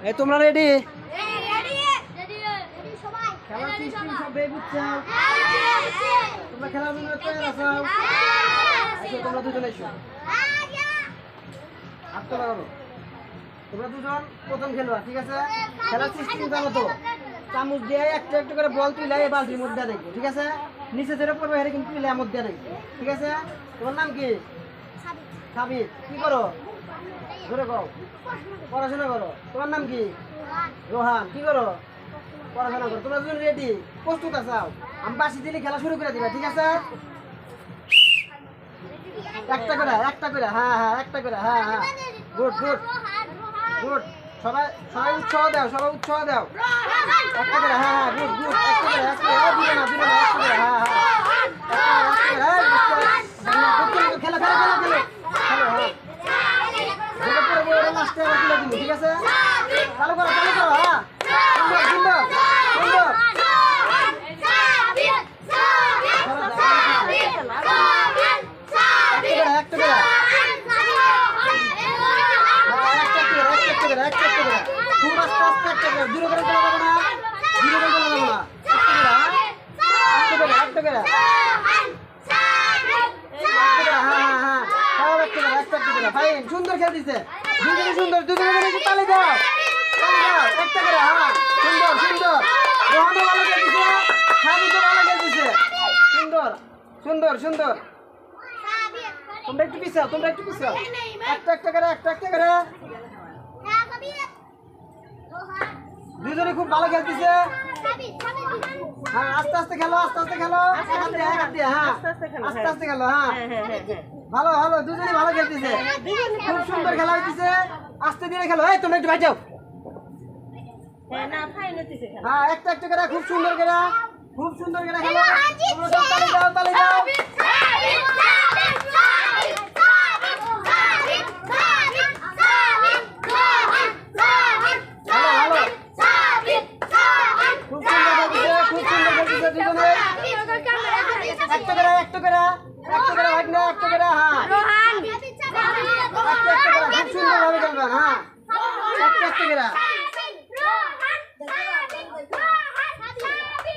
এই তোমরা রেডি? খেলার সিস্টেম সব বুঝছো? তোমরা খেলার জন্য তৈরি আছো? আচ্ছা তোমরা দুজন এসো। হাত তোলা করো। তোমরা দুজন প্রথম খেলোয়া, ঠিক আছে? খেলার সিস্টেম জানো তো? চামচ দিয়ে একটা একটা করে বল তুলে এই বালতির মধ্যে দেখবে, ঠিক আছে? নিচে যেটা পড়বে হেরে কিন্তু তুলে মধ্যে দেখবে, ঠিক আছে? তোমার নাম কি? সাবিত। কি করো? ধরে কও। পড়াশোনা করো। তোমার নাম কি? রোহান। কি করো? পড়াশোনা করো। তোমরা দুজন রেডি? প্রস্তুত আছো? আমি বাসি দিলে খেলা শুরু করে দিবা, ঠিক আছে? একটা করে হ্যাঁ হ্যাঁ একটা করে হ্যাঁ হ্যাঁ গুড গুড গুড। সবাই সবাই উৎসাহ দাও, সবাই উৎসাহ দাও। একটা করে হ্যাঁ হ্যাঁ গুড গুড। একটা করে একটা দিবে না দিবে না একটা করে হ্যাঁ হ্যাঁ খেলা খেলা খেলা খেলো খেলো হ্যাঁ যেটা পরে বড় লাস্টে আবার তুলে দিবি, ঠিক আছে? চালু করো হ্যাঁ সুন্দর সুন্দর সুন্দর। একটা করে খুব আস্তে আস্তে একটা করে দূরে করে চলা যাবে না, দূরে করে চলা যাবে না। একটা করে ফাইন সুন্দর খেলতেছে দুজনে সুন্দর দুজনে মিলে তালি দাও একটা করে হ্যাঁ সুন্দর সুন্দর। রোহানও ভালো খেলতেছে, সাবিতও ভালো খেলতেছে, সুন্দর সুন্দর সুন্দর। তোমরা একটু পিছাও একটা করে দুজনে খুব ভালো খেলতেছে। হ্যাঁ আস্তে আস্তে খেলো হ্যাঁ আস্তে আস্তে খেলো হ্যাঁ ভালো ভালো দুজনে ভালো খেলতেছে, খুব সুন্দর খেলা হইতেছে। আস্তে ধীরে খেলো। এই তোমরা একটু ভাই যাও। হ্যাঁ একটা করে খুব সুন্দর করে খেলো। তোমরা সব তালি দাও একটা করে ভাগনা একটা করে হ্যাঁ খুব সুন্দর ভাবে খেলবেন হ্যাঁ একটা করে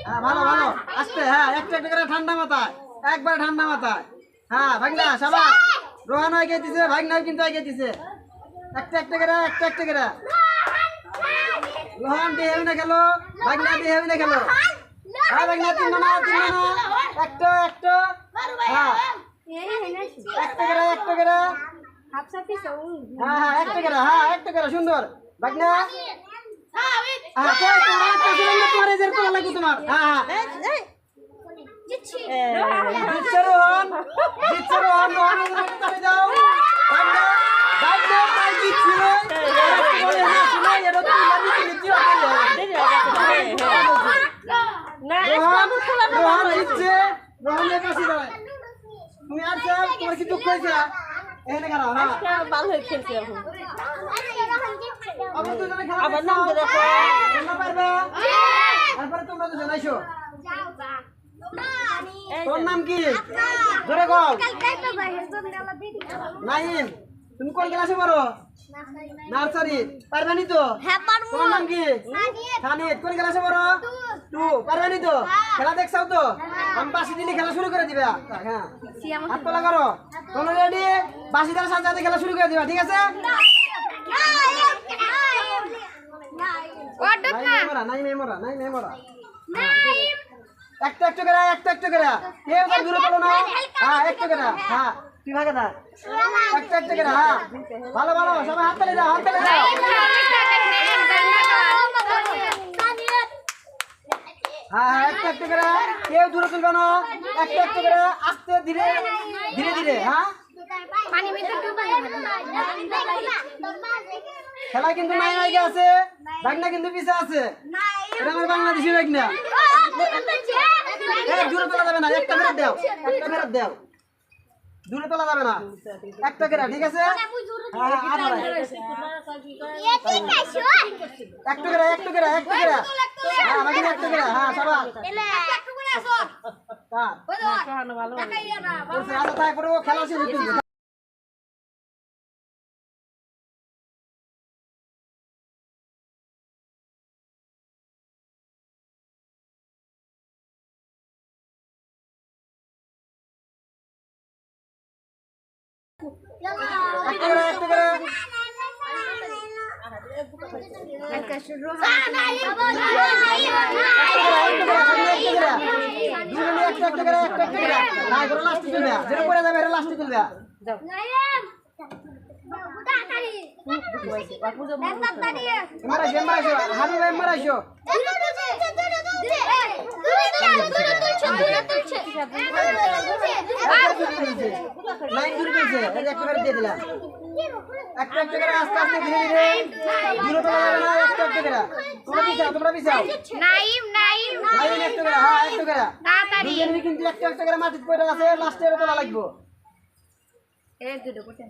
হ্যাঁ ভালো ভালো আস্তে হ্যাঁ একটা করে ঠান্ডা মাথায় একবার ঠান্ডা মাথায় হ্যাঁ ভাগনা সাবাস। রোহান হয়ে গেছে ভাগনা কিন্তু হয়ে গেছে একটা করে রোহান দিয়ে হেবি না খেলো ভাগনা দিয়ে হেবি না খেলো হ্যাঁ ভাগনা তিন না একটা হ্যাঁ একটা করে হ্যাঁ একটা করে সুন্দর ভাগনা হ্যাঁ তোমার এজের তোলা লাগবে তোমার হ্যাঁ জিতছে রোহন তালে দাও ভাগনা ভাই জিতছে রোহন জিতছে রোহনের পাশে দাঁড়ায়। তুমি আর স্যার তোমার কি দুঃখ হয়েছে? এখানে খারাপ হ্যাঁ ভালো খেলছে এখন আবার দুজনে খেলা আবার নাম দেখো তোমরা পারবে তারপরে তোমরা দুজন আইসো। তোর নাম কি? জোরে কও। নাইম। তুমি কোন ক্লাসে পড়ো? নার্সারি। পারবানি তো? হ্যাঁ পারবো। তোমার নাম কি? সানিত। কোন ক্লাসে পড়ো? 2। পারবানি তো? খেলা দেখছাও তো? আমি বাসি দিলে খেলা শুরু করে দিবা। হ্যাঁ হাত তোলা করো। তোমরা রেডি? বাসি দেওয়ার সাথে সাথে খেলা শুরু করে দিবা, ঠিক আছে? নাই মেমোরা একটা করে কেউ তো দূরে চলো না হ্যাঁ একটা করে হ্যাঁ তুই ভাগে থাক একটা করে হ্যাঁ ভালো সবাই হাত তালি দাও হ্যাঁ একটা করে কেউ দূরে চলবে না একটা করে আস্তে ধীরে হ্যাঁ খেলা কিন্তু নাই আছে ভাগনা কিন্তু পিছে আছে এটা আমার বাংলাদেশি ভাগনা দূরে তোলা যাবে না একটা ফেরত দাও দূরে তোলা যাবে না একটা করে ঠিক আছে একটা করে হ্যাঁ ভাগনা একটা করে হ্যাঁ সবাই খেলা শেষ একটা করে একটা করে দুজনে একটা একটা করে একটা একটা করে না করে লাস্টে তুলবে যেটা পড়ে যাবে এটা লাস্টে তুলবে এমরা এসো হাবিব এমরা এসো লাইন দূরে চলছে এই একটা করে দিয়ে দিলাম একটা একটা করে আস্তে আস্তে ধীরে ধীরে দূরে চলে যাবে না একটা একটা করে তোমরা পিছাও নাইম নাইম লাইন একটা করে হ্যাঁ একটা করে তাড়াতাড়ি দুজনে কিন্তু একটা একটা করে মাটিতে পড়ে আছে লাস্টে এর তোলা লাগবে এই দুটো কোটে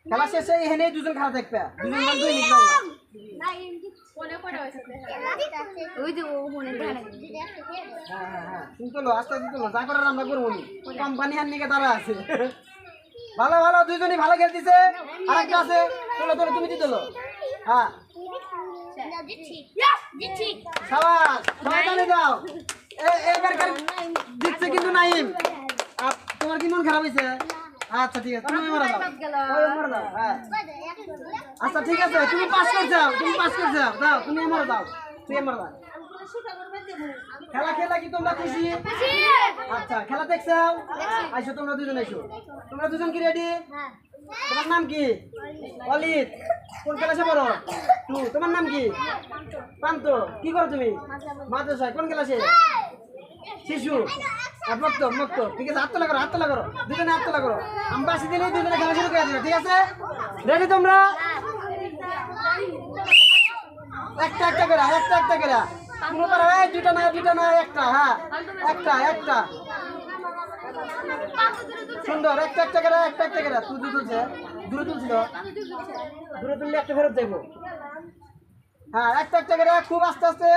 খেলা শেষে এখানে দুজন খেলা দেখবে দুজন মান দুই নিলাম ওই যে ও মনে ধ্যানে হ্যাঁ তুমি তোলো আস্তে আস্তে তোলো যা করে আমরা করবো নি কোম্পানি হার নিকে তারা আছে ভালো ভালো দুজনই ভালো খেলতেছে আরেকটা আছে তোলো তোলো তুমি তোলো হ্যাঁ সাবাস সবাই তালে দাও এবার দিচ্ছে কিন্তু নাইম তোমার কি মন খারাপ হয়েছে আচ্ছা ঠিক আছে তুমি মারা দাও ওই মারা দাও হ্যাঁ আচ্ছা ঠিক আছে তুমি পাস করে যাও দাও তুমি মারা দাও তুমি মারা দাও খেলা খেলা কি তোমরা খুশি আচ্ছা খেলা দেখছো আইসো তোমরা দুজন আইসো তোমরা দুজন কি রেডি তোমার নাম কি অলিদ কোন ক্লাসে পড়ো টু তোমার নাম কি পান্ত কি করো তুমি মাদ্রাসায় কোন ক্লাসে শিশু মুক্ত মুক্ত ঠিক আছে হাত তোলা করো দুজনে হাত তোলা করো আমি বাসি দিলে দুজনে খেলা শুরু করে দিবে ঠিক আছে রেডি তোমরা একটা একটা করে পুরো পারো এই দুটো না একটা হ্যাঁ একটা সুন্দর একটা করে তুই দূরে তুলছিল দূরে তুললে একটা ফেরত যাইবো হ্যাঁ একটা করে খুব আস্তে আস্তে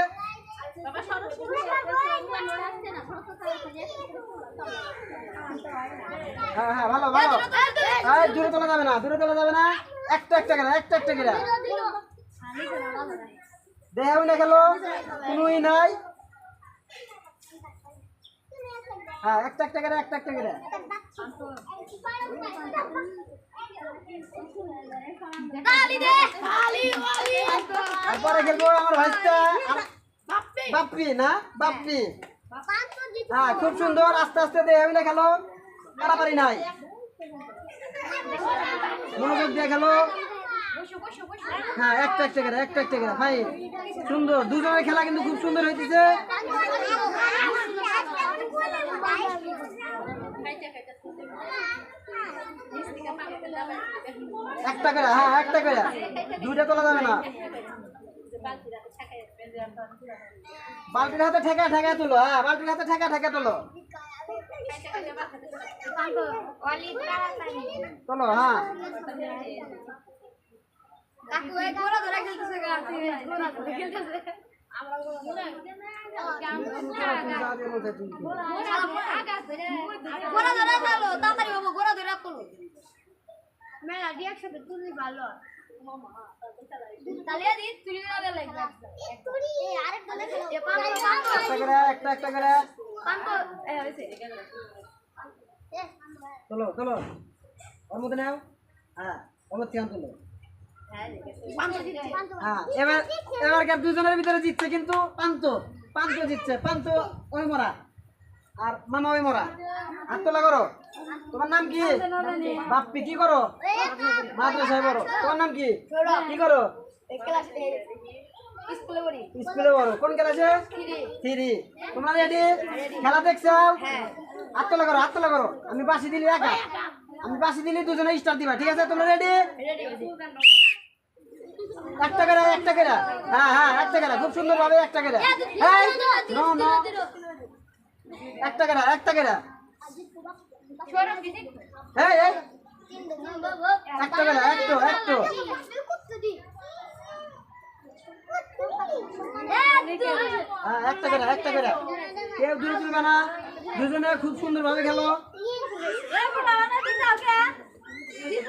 হ্যাঁ ভালো দূরে তোলা যাবে না একটা করে দেখাও না খেলো কোনোই নাই হ্যাঁ একটা করে তারপরে খেলবো আমার ভাইটা বাপ্পি হ্যাঁ খুব সুন্দর আস্তে আস্তে দেখাও না খেলো পারাপারি নাই মনোযোগ দিয়ে খেলো হ্যাঁ একটা করে ভাই সুন্দর দুজনের খেলা কিন্তু খুব সুন্দর হইতেছে একটা করে দুইটা তোলা যাবে না বালতির হাতে ঠেকা তোলো হ্যাঁ বালতির হাতে ঠেকা তোলো তোলো হ্যাঁ একটা করে তোলো ওর মধ্যে নাও হ্যাঁ ওর মধ্যে তোলো হ্যাঁ এবার দুজনের ভিতরে জিতছে কিন্তু পান্ত জিতছে পান্ত ওই মরা আর মামা ওই মরা হাত তোলা করো তোমার নাম কি বাপ্পি কি করো মাদ্রাসায় পড়ো তোমার নাম কি করো স্কুলে পড়ো কোন ক্লাসে 3 তোমরা রেডি খেলা দেখছো হাত তোলা করো আমি বাসি দিলি দুজনে স্টার দিবা ঠিক আছে তোমরা রেডি একটা করে হ্যাঁ একটা করে খুব সুন্দর ভাবে একটা করে একটা করে একটা করে একটু হ্যাঁ একটা করে কেউ দূরে তুলবে না দুজনে খুব সুন্দর ভাবে খেলো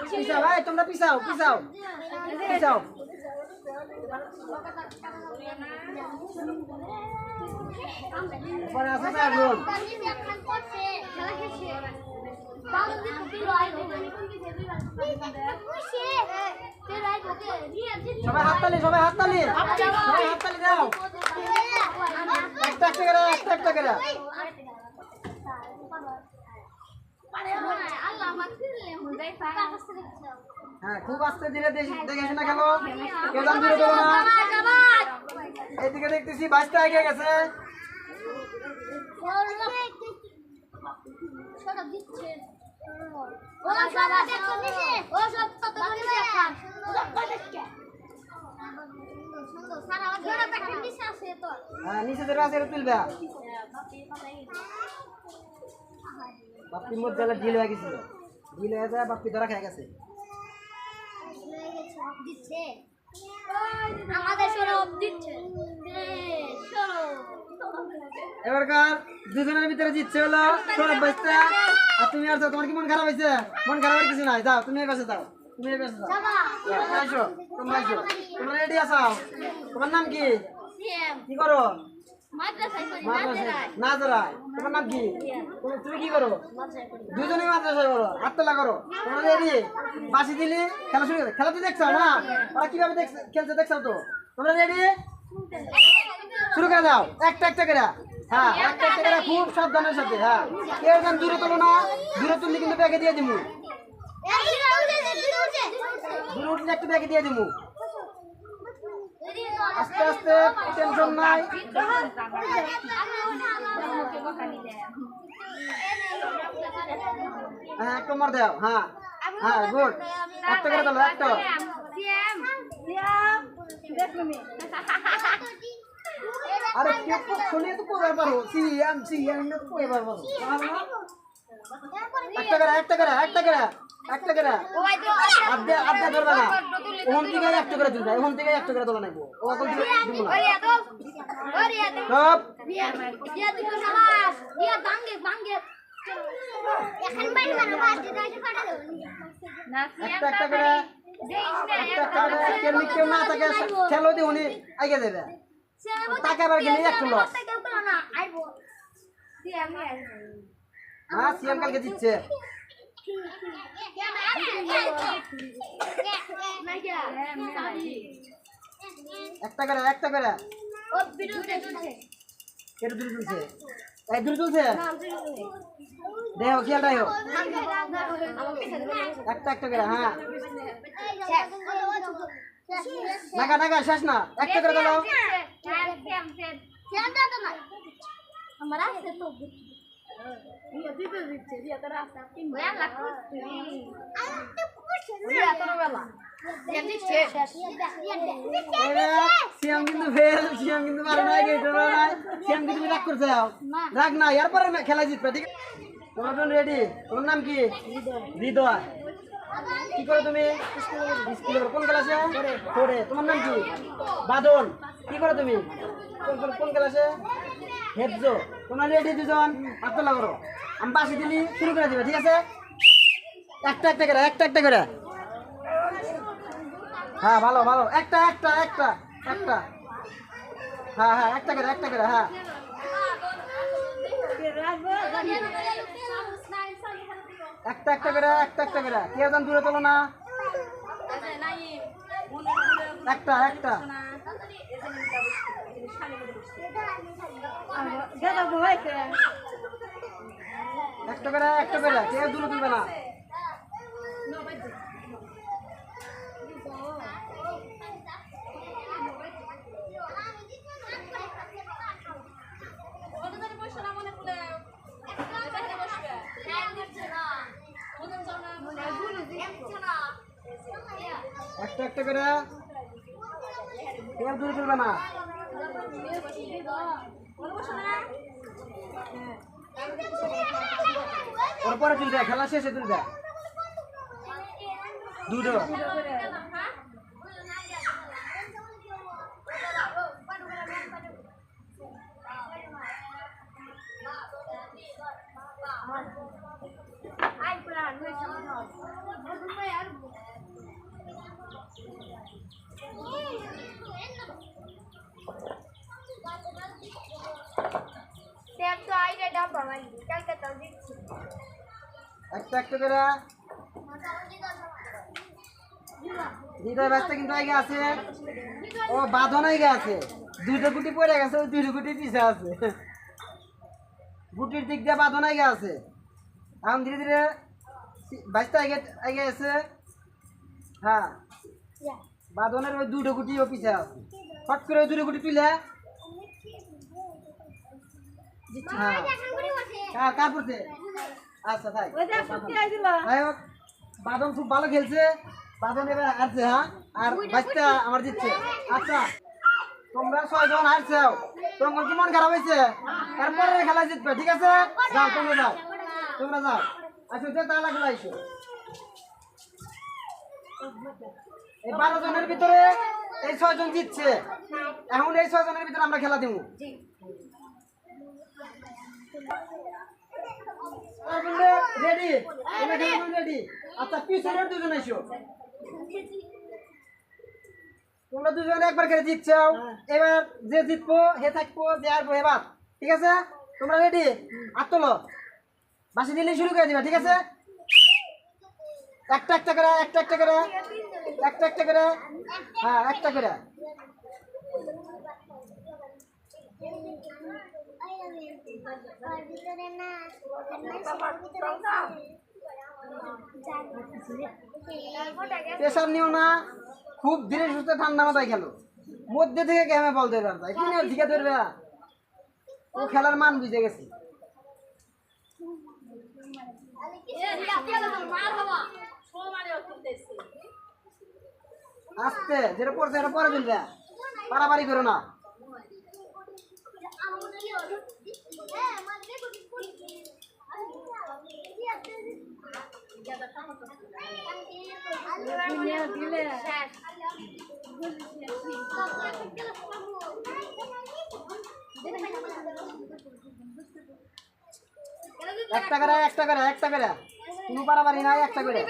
পিছাও ভাই তোমরা পিছাও পরে আছে 4 জন। সবাই হাততালি দাও। একটা একটা করে হ্যাঁ, খুব আস্তে ধীরে দেখে শোনা খেলো, কেউ দাম দূরে দেবো না। এইদিকে দেখতেছি 22টা এগিয়ে গেছে। হ্যাঁ, নিচে ধরে আছে, তুলবে। বাপ্পির মধ্যে ঢিল হয়ে গেছিল, ঢিল হয়ে যায়, বাপ্পি ধরা খেয়ে গেছে। এবারকার দুজনের ভিতরে জিতছে হলো সৌরভ বাইস্তা আর তুমি। আর তোমার কি মন খারাপ হয়েছে? মন খারাপ কিছু নাই, যাও তুমি এই পাশে যাও, তুমি এই পাশে যাও। আসো, তোমরা আসো, তোমরা রেডি আছো? তোমার নাম কি? কি করো? নাজরায়। তোমার নাম কি? তুমি কি করো? দুজনেই মাদ্রাসায় করো, হাততালা করো। তোমরা রেডি? বাসি দিলি খেলা শুরু করে। খেলা তো দেখছো না, ওরা কিভাবে খেলছে দেখছো তো। তোমরা রেডি? শুরু করে দাও, একটা একটা করে। হ্যাঁ, একটা একটা করে খুব সাবধানের সাথে। হ্যাঁ, কেউ যেন দূরে তোলো না, দূরে তুললে কিন্তু ব্যাগে দিয়ে দিমু। দূরে উঠলে একটু ব্যাগে দিয়ে দিমু। আস্তে আস্তে, টেনশন নাই। হ্যাঁ, একটু মার দাও। হ্যাঁ হ্যাঁ, গুড। একটা করে তোলো, একটা। আরে শুনে তো কই পারো, সিএম না তো কই পারো। একটা করে একটা করে আড্ডা ধরবে না। ওখান থেকে একটা করে তুলবে, ওখান থেকে একটা করে তোলা নাকবো। ও এখন দিব না। সব একটা একটা করে কেউ না থাকে খেলো দিয়ে উনি আগে দেবে। টাকা এবার গেলে একটু লস। হ্যাঁ, সিএম কালকে দিচ্ছে। একটা করে কেটে দূরে তুলছে। এই দূরে তুলছে, দেখো খেয়ালটাই হোক। একটা করে। হ্যাঁ, নাকা শেষ না, একটা করে দাও। সিএম কিন্তু ফেল, সিএম কিন্তু পারে নাই, সিএম কিন্তু রাগ করছে। রাগ না, এরপরে খেলা জিতবে। ঠিক আছে, তোমার রেডি? তোমার নাম কি? হৃদয়। কি করো তুমি? স্কুলে। কোন ক্লাসে? 4 এ। তোমার নাম কি? বাদল। কি করো তুমি? কোন ক্লাসে? হেফজো। তোমরা রেডি দুজন? হাততালি করো। আমি বাসি দিলি শুরু করে দিবে, ঠিক আছে? একটা করে। হ্যাঁ, ভালো একটা। হ্যাঁ, একটা করে। হ্যাঁ, একটা করে। কেউ যেন দূরে তোলো না। একটা করে। কেউ দূরে তুলবে না। একটা করে। কেউ দূরে তুলবে না। ওর পরে তুলবে, খেলা শেষে তুলবে। দুটো। একটা একটা করে হৃদয় ব্যস্ত কিন্তু আগে আছে, ও বাঁধন আগে আছে, দুটো গুটি পড়ে গেছে, ওই দুটো গুটি পিছে আছে, গুটির দিক দিয়ে বাঁধন আগে আছে। এখন ধীরে ধীরে বাইশটা আগে আগে আছে। হ্যাঁ, বাঁধনের ওই দুটো গুটিও পিছে আছে, ফট করে ওই দুটো গুটি তুলে। হ্যাঁ, কার পড়ছে? আচ্ছা তাই বাদন খুব ভালো খেলছে, বাদন এবার হারছে। হ্যাঁ, আর বাচ্চা আমার জিতছে। আচ্ছা তোমরা 6 জন হারছো, তোমার কি মন খারাপ হয়েছে? তারপরে খেলা জিতবে, ঠিক আছে? যাও তোমরা যাও, তোমরা যাও। আচ্ছা যে তাহলে খেলা আইসো। এই 12 জনের ভিতরে এই 6 জন জিতছে, এখন এই 6 জনের ভিতরে আমরা খেলা দিব। রেডি? রেডি? আচ্ছা পিছনের দুজন এসো, তোমরা দুজন একবার করে জিতছো, এবার যে জিতবো হে থাকবো, যে হারবো এবার, ঠিক আছে? তোমরা রেডি? হাত তোলো, বাসি দিলে শুরু করে দিবা, ঠিক আছে? একটা একটা করে, একটা একটা করে, একটা একটা করে। হ্যাঁ, একটা করে। প্রেশার নিও না, খুব ধীরে সুস্থে ঠান্ডা মাথায় খেলো, মধ্যে থেকে গেমে বল ধরে পারবে, এখানে দিকে ধরবে, ও খেলার মান বুঝে গেছে। আস্তে যেটা পড়ছে এটা পরে দিলবে, পারাপারি করো না। একটা করে, একটা করে, একটা করে, কোনো পারাপারি নাই, একটা করে।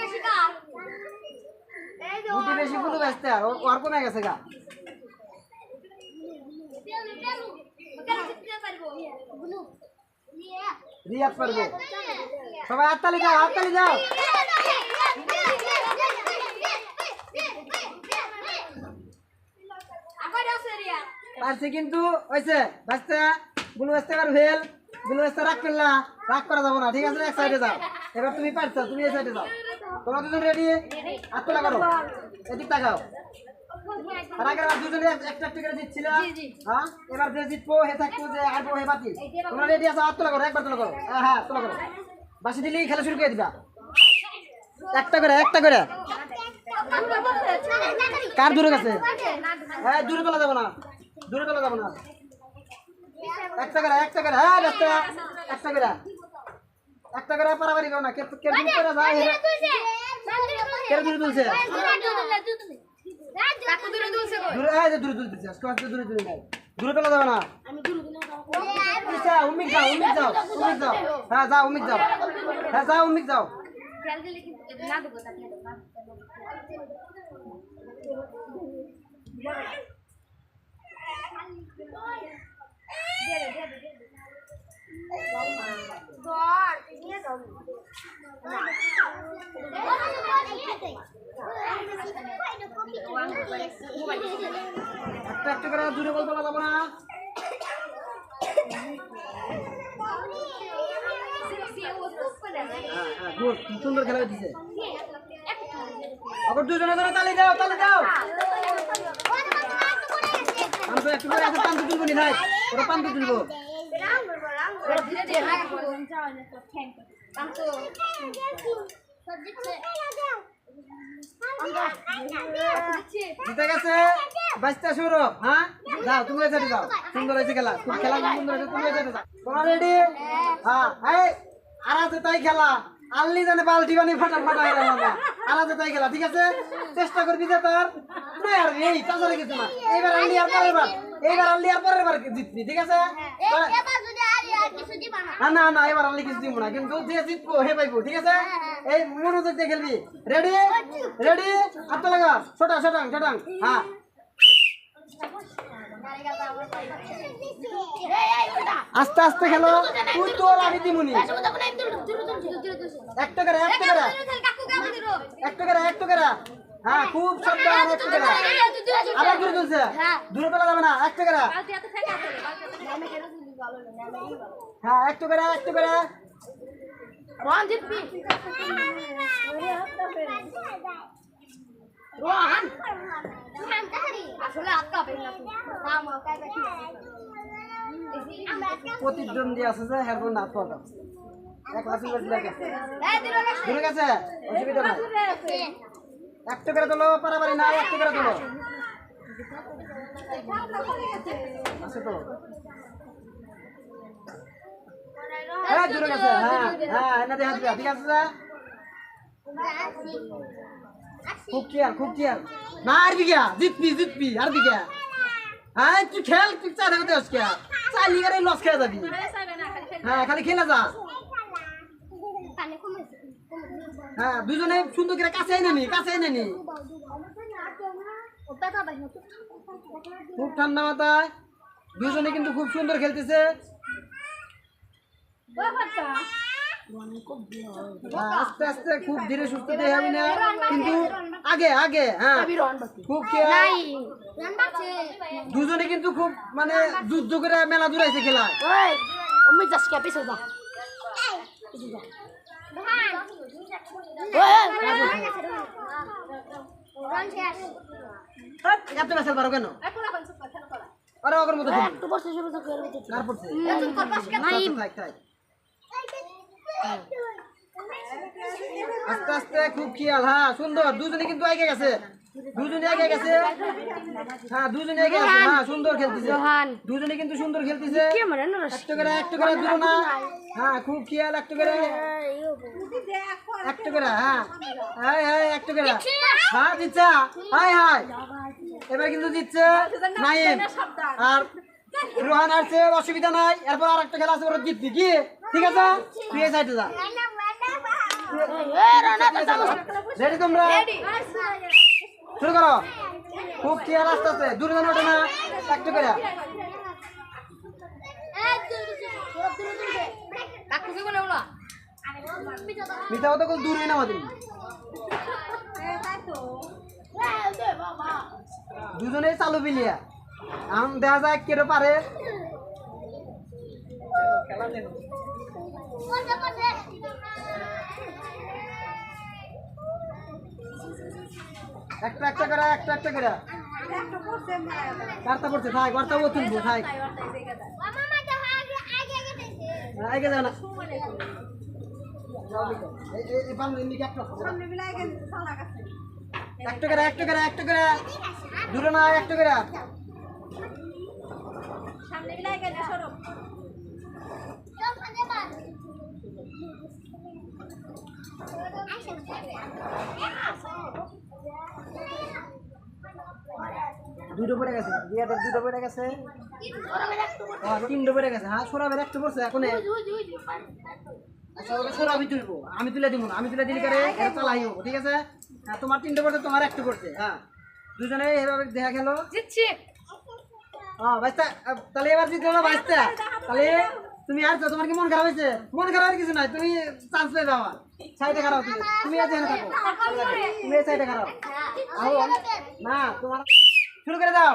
গুটি বেশি গুলো বেচতে আর ওর কমে গেছে গা। রিয়াদ পারবে, সবাই হাততালি দাও, হাততালি দাও। পারছে কিন্তু হয়েছে, বাচ্চা গুলো বেচতে পারো, ফেল গুলো বেচতে রাগ করলা, রাগ করা যাবো না, ঠিক আছে? এক সাইডে যাও, এবার তুমি পারছো, তুমি এই সাইডে যাও। তোমরা দুজন রেডি? হাততালি করো, এদিক তাকাও। আর আগের বার দুজনে একটা একটা করে জিতছিল, হ্যাঁ? এবার যে জিতবো হে থাকবো, যে হারবো হে বাতিল। তোমরা রেডি আছো? হাত তোলা করো, একবার তোলা করো। হ্যাঁ তোলা করো, বাসি দিলেই খেলা শুরু করে দিবা। একটা করে, একটা করে। কার দূরে গেছে? হ্যাঁ দূরে তোলা যাবো না, দূরে তোলা যাবো না। একটা করে, একটা করে। হ্যাঁ একটা, একটা করে, একটা করে পারাপারি করো না। কে কে দূরে করে যায়, কে দূরে তুলছে? দূরে, এই যে দূরে তুলতেছে, আজকে আজকে দূরে তুলে নাই, দূরে তোলা যাবে না। আচ্ছা উমিক যাও, উমিক যাও, উমিক যাও। হ্যাঁ যাও, উমিক যাও। হ্যাঁ যাও, উমিক যাও। একটা একটা করে দূরে বল তোলা যাবো না। গুড, সুন্দর খেলা দিছে। আবার দুজনে ধরে তালি দাও, তালি দাও। আমি তো একটু করে আছে, পান্তি তুলবো নি ভাই, ওরা পান্তি তুলবো। জিতে গেছে বাইশটা সৌরভ। হ্যাঁ যাও, তুমি এসে যাও, সুন্দর হয়েছে খেলা, খুব খেলা সুন্দর হয়েছে, তুমি এসে যাও। তোমরা রেডি? হ্যাঁ, এই আর আছে তাই খেলা, আল্লি জানে বালতি বানি ফাটা ফাটা আর আছে তাই খেলা, ঠিক আছে? চেষ্টা করবি যে তার আর এই তাছাড়া কিছু না। এইবার আল্লি আর পরের বার, এইবার আল্লি আর পরের বার জিতবি, ঠিক আছে? না না না, এবার আল্লি কিছু দিব না, কিন্তু যে জিতবো হে পাইবো, ঠিক আছে? এই মনোযোগ দিয়ে খেলবি। রেডি? রেডি? হাত লাগা, ছোটা ছোটাং ছোটাং। হ্যাঁ আস্তে আস্তে খেলো, তুই তোর আমি দিমুনি। একটা করে একটা করে হ্যাঁ খুব সাবধান একটা করে আবার দূরে তুলছে দূরে তোলা যাবে না একটা করে হ্যাঁ একটা করে প্রতিদ্বন্দ্বী আছে যে হেরবো না কথা এক লাখ দূরে গেছে অসুবিধা নাই একটা করে তোলো পারাবারি না একটা করে তোলো আছে তো হ্যাঁ দূরে গেছে হ্যাঁ হ্যাঁ এনে দেখা দিবা ঠিক আছে খুব ক্লিয়ার না আর বিঘা জিতবি আর বিঘা হ্যাঁ তুই খেল তুই চারে হতে আজকে চালি করে লস খেয়ে যাবি হ্যাঁ খালি খেলে যা হ্যাঁ দুজনে সুন্দর করে কাছে নেনি খুব ঠান্ডা মাথায় দুজনে কিন্তু খুব সুন্দর খেলতেছে আস্তে আস্তে খুব ধীরে সুস্থ দিয়ে হবে না কিন্তু আগে হ্যাঁ খুব দুজনে কিন্তু খুব মানে যুদ্ধ করে মেলা দূরাইছে খেলা এত বেসাল পারো কেন আরে ওর মতো আস্তে আস্তে খুব খেয়াল হ্যাঁ সুন্দর দুজনে কিন্তু এগিয়ে গেছে হ্যাঁ দুজনে এগিয়ে গেছে হ্যাঁ সুন্দর খেলতেছে দুজনে কিন্তু সুন্দর খেলতেছে একটা করে দূর না হ্যাঁ খুব খেয়াল একটা করে হ্যাঁ একটা করে হ্যাঁ জিতছে হাই এবার কিন্তু জিতছে নাইম আর রোহান আসছে অসুবিধা নাই এরপর আর একটা খেলা আছে ওরা জিতবি কি ঠিক আছে তুই এই সাইডে যা রেডি তোমরা শুরু করো খুব খেয়াল আস্তে আস্তে দূরে জানো ওঠে না একটা করে মিথ্যা কথা কোনো দূর হয় না আমাদের দুজনে চালু বিলিয়া আম দেখা যায় কেটে পারে একটা করে কারটা পড়ছে থাক গর্তা ও তুলবো থাক আগে যাও না একটা করে দূরে না একটা করে দুটো পড়ে গেছে দুটো পড়ে গেছে তিনটে পড়ে গেছে হ্যাঁ সরাবের একটা পড়ছে এখন আচ্ছা ওকে সরাবি তুলবো আমি তুলে দিব না আমি তুলে দিলি করে চালাই হবো ঠিক আছে হ্যাঁ তোমার তিনটে পড়ছে তোমার একটা পড়ছে হ্যাঁ দুজনে এভাবে দেখা গেল হ্যাঁ বাইশটা তাহলে এবার জিতে হলো বাইশটা তাহলে তুমি আর তোমার কি মন খারাপ হয়েছে মন খারাপ কিছু নাই তুমি চান্স পেয়ে যাওয়া সাইডে খারাপ তুমি আছে এখানে থাকো তুমি এই সাইডে খারাপ না তোমার শুরু করে দাও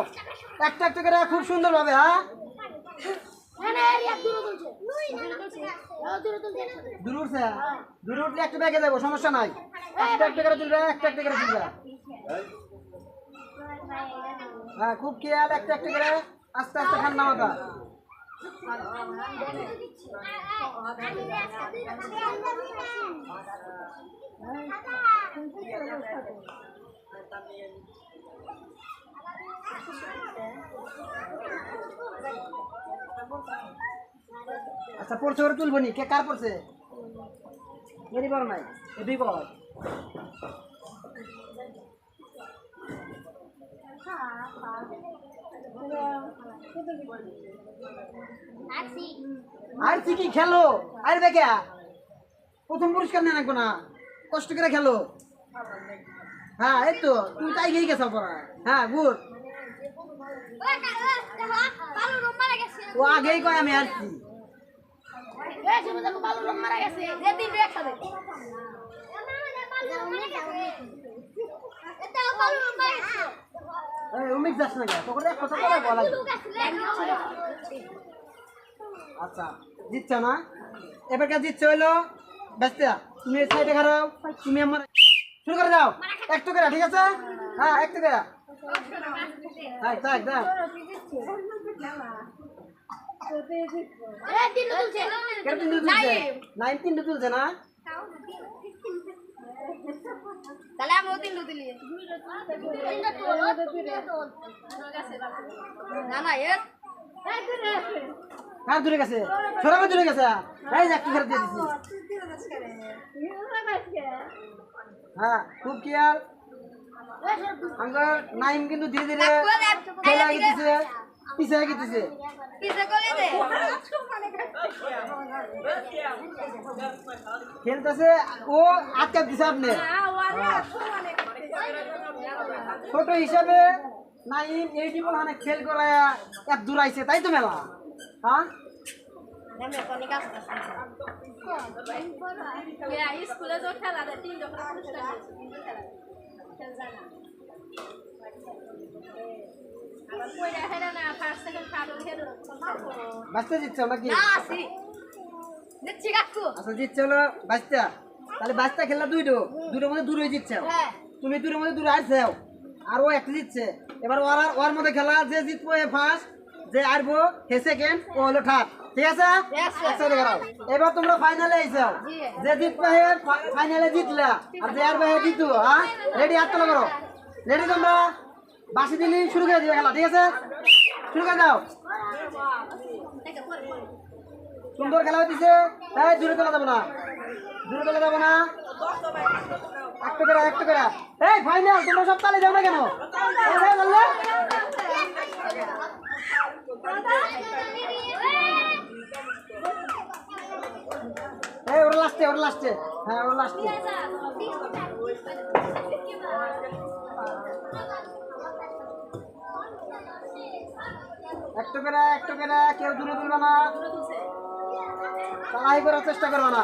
একটা করে খুব সুন্দর ভাবে হ্যাঁ দূরে উঠলে একটা ব্যাগে যাবো সমস্যা নাই একটা করে তুলবে একটা করে তুলবে হ্যাঁ খুব খেয়াল একটা করে আস্তে আস্তে ঠান্ডা মাথা আচ্ছা পড়ছে ওরা তুলবো নি কে কার পড়ছে মেরি বড় নাই বিপদ আর কি খেলো আর দেখে প্রথম পুরস্কার নিয়ে রাখবো না কষ্ট করে খেলো হ্যাঁ এই তো তুমি তাই গিয়ে গেছো পড়া হ্যাঁ গুড ও আগেই কয় আমি আসছি এই উমিক যাস না কেন তোকে এক কথা বলা আচ্ছা জিতছ না এবার কে জিতছে হইলো বেস্তা তুমি সাইডে খারাও তুমি আমার শুরু করে দাও একটু করে ঠিক আছে হ্যাঁ একটু করে হ্যাঁ তাই দাও কেন তিনটে তুলছে নাইন তিনটে তুলছে না তাহলে আমি ওদিন লুদিলি না না এর কার দূরে গেছে সরাবে দূরে গেছে এই যে একটু করে দিয়ে দিছি হ্যাঁ খুব কেয়ার আঙ্গার নাইম কিন্তু ধীরে ধীরে খেলা গিয়েছে পিছিয়ে গিয়েছে পিছে করে দে খেলতেছে ও আটকা দিছে আপনি ছোট হিসাবে নাইম এই জীবন অনেক খেল করায় এক দূর আইছে তাই তো মেলা হ্যাঁ স্কুলে তো খেলা দেয় তিন যখন বাঁচতে জিতছে নাকি আচ্ছা জিতছে হলো বাঁচতা তাহলে বাঁচতা খেললা দুটোর মধ্যে দূরে জিতছে তুমি দূরের মধ্যে দূরে আসছেও আর ও একটা জিতছে এবার ওর মধ্যে খেলা যে জিতবো এ ফার্স্ট যে আরবো হে সেকেন্ড ও হলো থার্ড ঠিক আছে একসাথে করাও এবার তোমরা ফাইনালে আইছাও যে জিতবে হে ফাইনালে জিতলা আর যে আরবে হে জিতু হ্যাঁ রেডি হাত তোলা করো রেডি তোমরা বাসি দিলি শুরু করে দিবে খেলা ঠিক আছে শুরু করে দাও সুন্দর খেলা হইতেছে এই দূরে তোলা যাবে না দূরে তোলা যাবে না একটু করে এই ফাইনাল তোমরা সব তালে যাও না কেন এই ওর লাস্টে হ্যাঁ ওর লাস্টে একটু করে কেউ দূরে তুলবে না তাড়াই করার চেষ্টা করবে না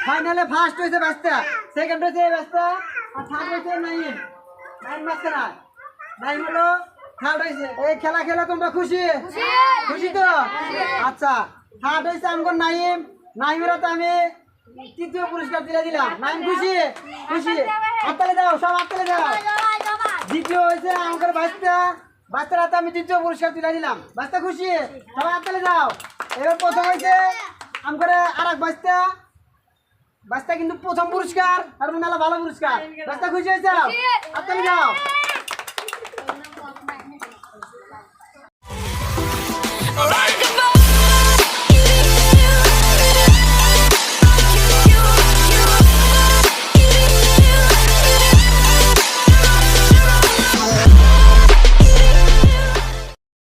ফাইনালে ফার্স্ট হয়েছে বাস্তা সেকেন্ড হয়েছে বাস্তা আর থার্ড হয়েছে নাইম বাস্তা না নাইম হলো থার্ড হয়েছে এই খেলা তোমরা খুশি তো আচ্ছা থার্ড হয়েছে আমগর নাইমের তো আমি তৃতীয় পুরস্কার দিলাম নাইম খুশি হাততালি দাও সব হাততালি দাও দ্বিতীয় হয়েছে আমগর বাস্তার হাতে আমি তৃতীয় পুরস্কার দিলাম বাস্তা খুশি সবাই হাততালি দাও এবার প্রথম হয়েছে আমগর আর এক বাস্তা কিন্তু প্রথম পুরস্কার আর মেলা ভালো পুরস্কার বাস্তা খুশি হয়েছে হাততালি দাও